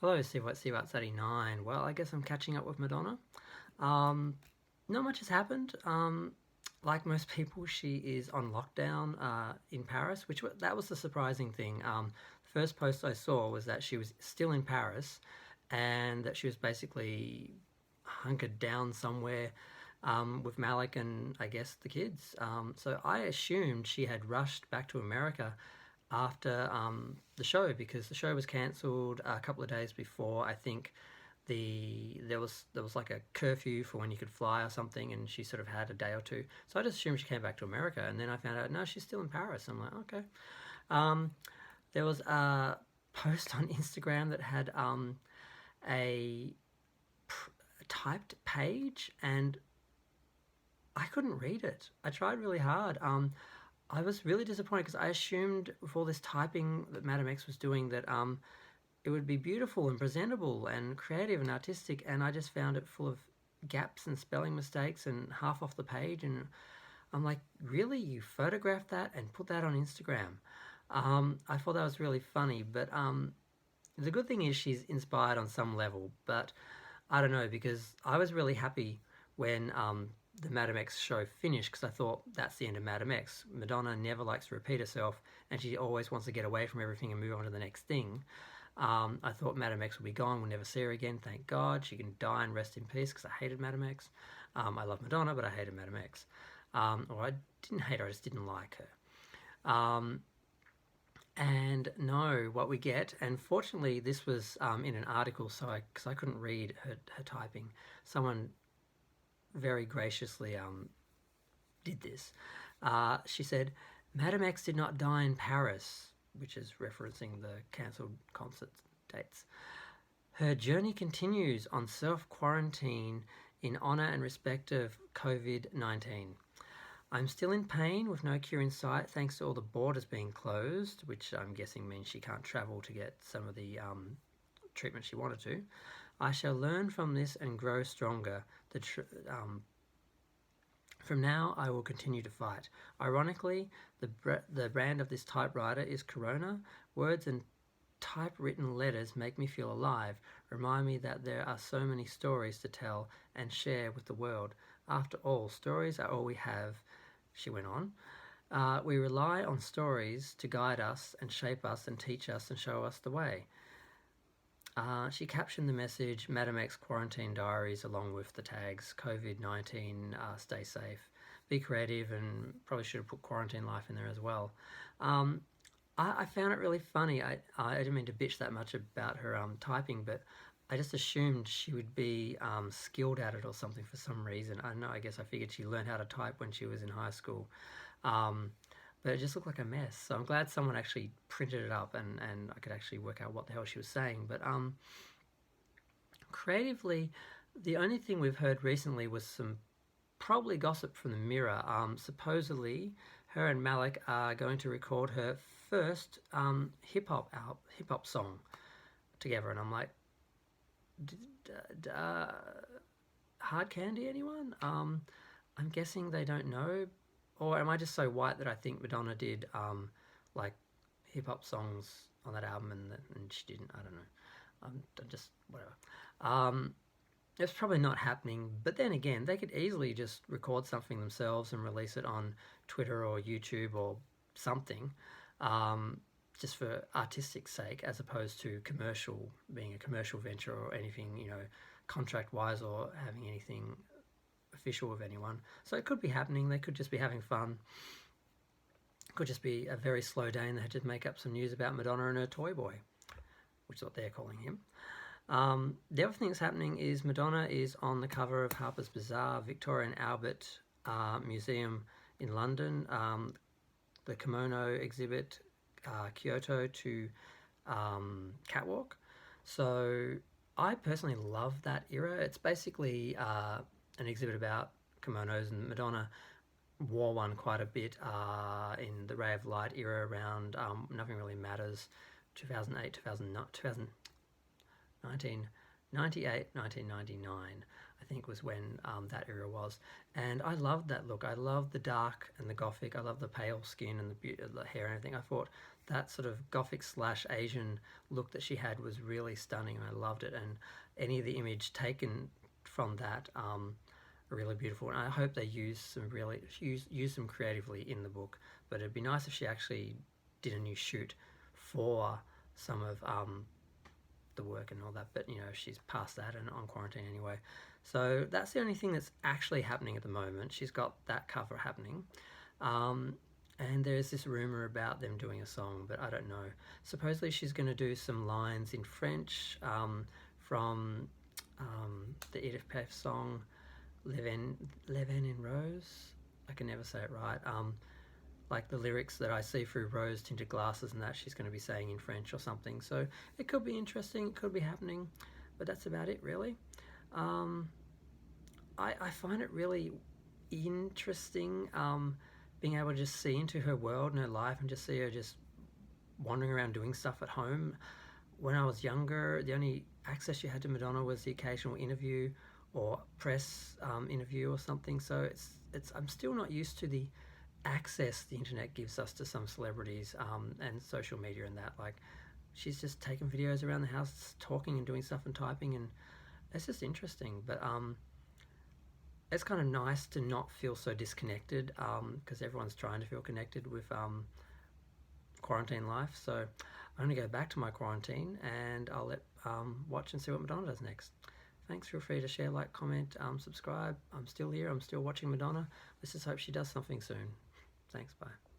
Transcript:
Hello, What's 89. Well, I guess I'm catching up with Madonna. Um, Not much has happened. Like most people, she is on lockdown in Paris, that was the surprising thing. The first post I saw was that she was still in Paris, and that she was basically hunkered down somewhere with Malik and I guess the kids. So I assumed she had rushed back to America after the show, because the show was cancelled a couple of days before. I think there was like a curfew for when you could fly or something, and she sort of had a day or two. So I just assumed she came back to America, and then I found out no, she's still in Paris. I'm like, okay. Um, there was a post on Instagram that had a, a typed page, and I couldn't read it. I tried really hard. I was really disappointed because I assumed with all this typing that Madame X was doing that it would be beautiful and presentable and creative and artistic, and I just found it full of gaps and spelling mistakes and half off the page. And I'm like, really? You photographed that and put that on Instagram? I thought that was really funny, but the good thing is she's inspired on some level, but I don't know, because I was really happy when the Madame X show finished, because I thought that's the end of Madame X. Madonna never likes to repeat herself, and she always wants to get away from everything and move on to the next thing. I thought Madame X would be gone, we'll never see her again, thank God. She can die and rest in peace, because I hated Madame X. I love Madonna, but I hated Madame X. Or I didn't hate her, I just didn't like her. And no, what we get, and fortunately this was in an article, so because I couldn't read her typing, someone very graciously did this. She said, Madame X did not die in Paris, which is referencing the cancelled concert dates. Her journey continues on self-quarantine in honour and respect of COVID-19. I'm still in pain with no cure in sight thanks to all the borders being closed, which I'm guessing means she can't travel to get some of the treatment she wanted to. I shall learn from this and grow stronger. From now, I will continue to fight. Ironically, the brand of this typewriter is Corona. Words and typewritten letters make me feel alive, remind me that there are so many stories to tell and share with the world. After all, stories are all we have, she went on. We rely on stories to guide us and shape us and teach us and show us the way. She captioned the message Madame X Quarantine Diaries along with the tags COVID-19, stay safe, be creative, and probably should have put quarantine life in there as well. I found it really funny. I didn't mean to bitch that much about her typing, but I just assumed she would be skilled at it or something for some reason. I don't know, I guess I figured she learned how to type when she was in high school. But it just looked like a mess. So I'm glad someone actually printed it up and I could actually work out what the hell she was saying. But creatively, the only thing we've heard recently was some probably gossip from the Mirror. Supposedly, her and Malik are going to record her first hip hop song together, and I'm like, hard candy, anyone? I'm guessing they don't know, or am I just so white that I think Madonna did like hip hop songs on that album and she didn't? I don't know. I'm just whatever. It's probably not happening, but then again, they could easily just record something themselves and release it on Twitter or YouTube or something, just for artistic sake, as opposed to being a commercial venture or anything, contract-wise, or having anything official with anyone. So it could be happening. They could just be having fun. It could just be a very slow day and they had to make up some news about Madonna and her toy boy, which is what they're calling him. The other thing that's happening is Madonna is on the cover of Harper's Bazaar, Victoria and Albert Museum in London, the kimono exhibit, Kyoto to Catwalk. So I personally love that era. It's basically an exhibit about kimonos, and Madonna wore one quite a bit in the Ray of Light era around Nothing Really Matters, 2008, 1998, 1999, I think was when that era was. And I loved that look. I loved the dark and the gothic. I loved the pale skin and the hair and everything. I thought that sort of gothic slash Asian look that she had was really stunning. I loved it, and any of the image taken from that are really beautiful. And I hope they use them creatively in the book. But it'd be nice if she actually did a new shoot for some of the work and all that. But she's past that and on quarantine anyway. So that's the only thing that's actually happening at the moment. She's got that cover happening. And there's this rumor about them doing a song, but I don't know. Supposedly she's going to do some lines in French from the Edith Piaf song "Leven in Rose." I can never say it right. Like the lyrics that I see through rose-tinted glasses and that she's going to be saying in French or something. So it could be interesting, it could be happening, but that's about it really. I find it really interesting being able to just see into her world and her life and just see her just wandering around doing stuff at home. When I was younger, the only access you had to Madonna was the occasional interview or press interview or something. So I'm still not used to the access the internet gives us to some celebrities and social media and that. Like, she's just taking videos around the house, talking and doing stuff and typing, and it's just interesting. But it's kind of nice to not feel so disconnected because everyone's trying to feel connected with quarantine life. So I'm going to go back to my quarantine and I'll watch and see what Madonna does next. Thanks. Feel free to share, like, comment, subscribe. I'm still here. I'm still watching Madonna. Let's just hope she does something soon. Thanks. Bye.